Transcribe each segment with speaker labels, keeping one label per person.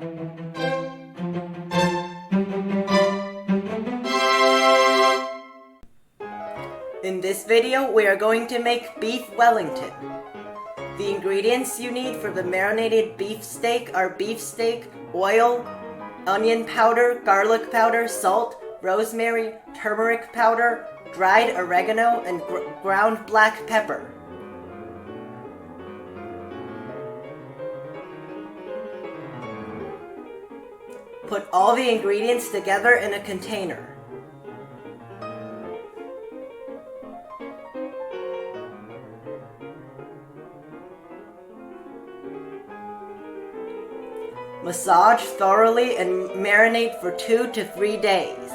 Speaker 1: In this video, we are going to make Beef Wellington. The ingredients you need for the marinated beef steak are beef steak, oil, onion powder, garlic powder, salt, rosemary, turmeric powder, dried oregano, and ground black pepper. Put all the ingredients together in a container. Massage thoroughly and marinate for 2 to 3 days.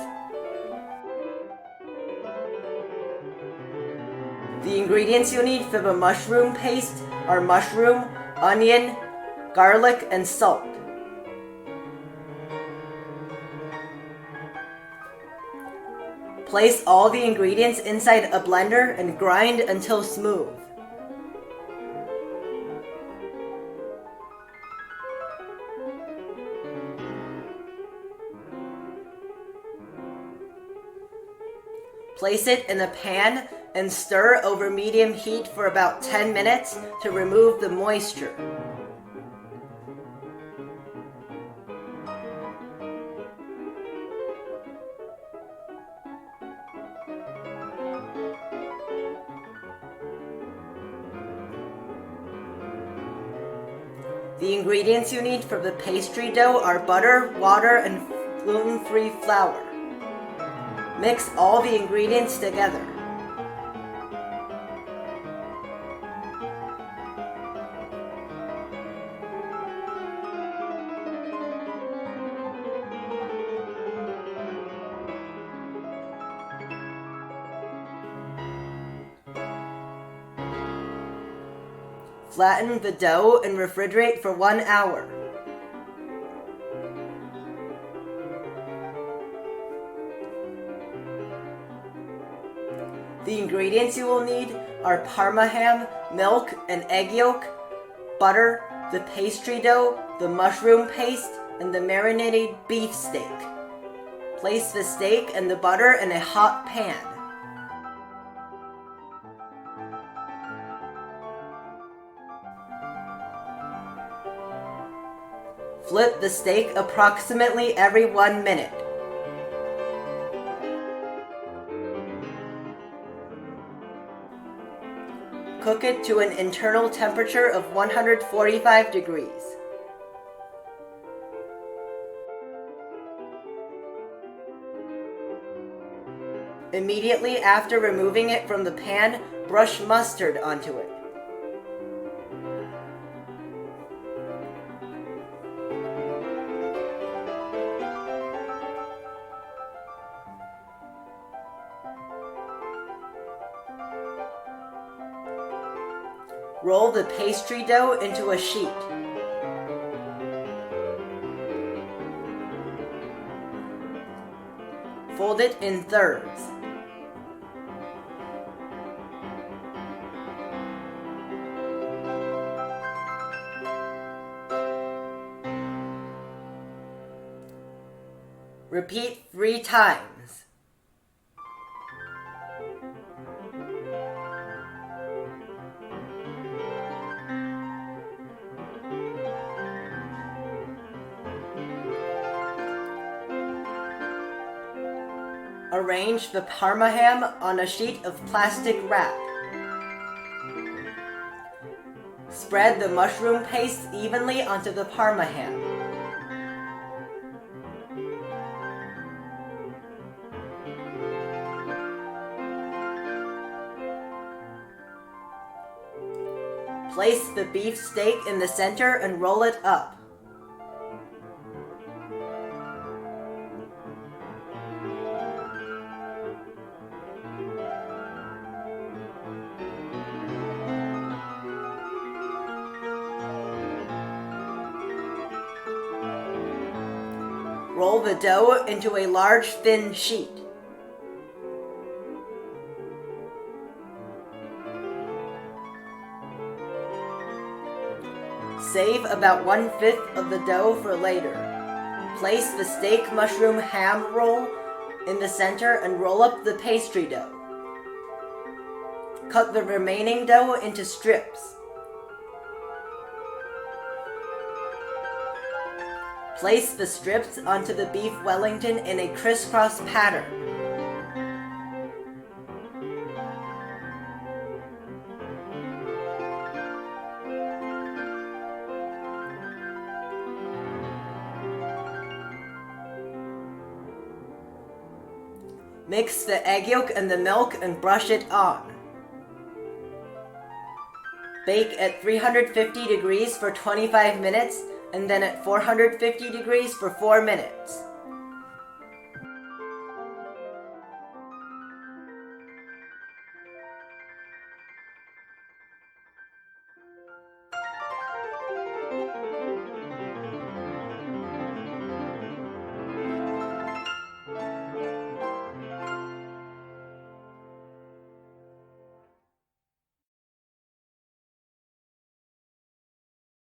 Speaker 1: The ingredients you need for the mushroom paste are mushroom, onion, garlic, and salt. Place all the ingredients inside a blender and grind until smooth. Place it in a pan and stir over medium heat for about 10 minutes to remove the moisture. The ingredients you need for the pastry dough are butter, water, and gluten-free flour. Mix all the ingredients together. Flatten the dough and refrigerate for 1 hour. The ingredients you will need are Parma ham, milk and egg yolk, butter, the pastry dough, the mushroom paste, and the marinated beef steak. Place the steak and the butter in a hot pan. Flip the steak approximately every 1 minute. Cook it to an internal temperature of 145 degrees. Immediately after removing it from the pan, brush mustard onto it. Roll the pastry dough into a sheet. Fold it in thirds. Repeat 3 times. Arrange the Parma ham on a sheet of plastic wrap. Spread the mushroom paste evenly onto the Parma ham. Place the beef steak in the center and roll it up. Roll the dough into a large thin sheet. Save about 1/5 of the dough for later. Place the steak mushroom ham roll in the center and roll up the pastry dough. Cut the remaining dough into strips. Place the strips onto the Beef Wellington in a crisscross pattern. Mix the egg yolk and the milk and brush it on. Bake at 350 degrees for 25 minutes and then at 450 degrees for 4 minutes.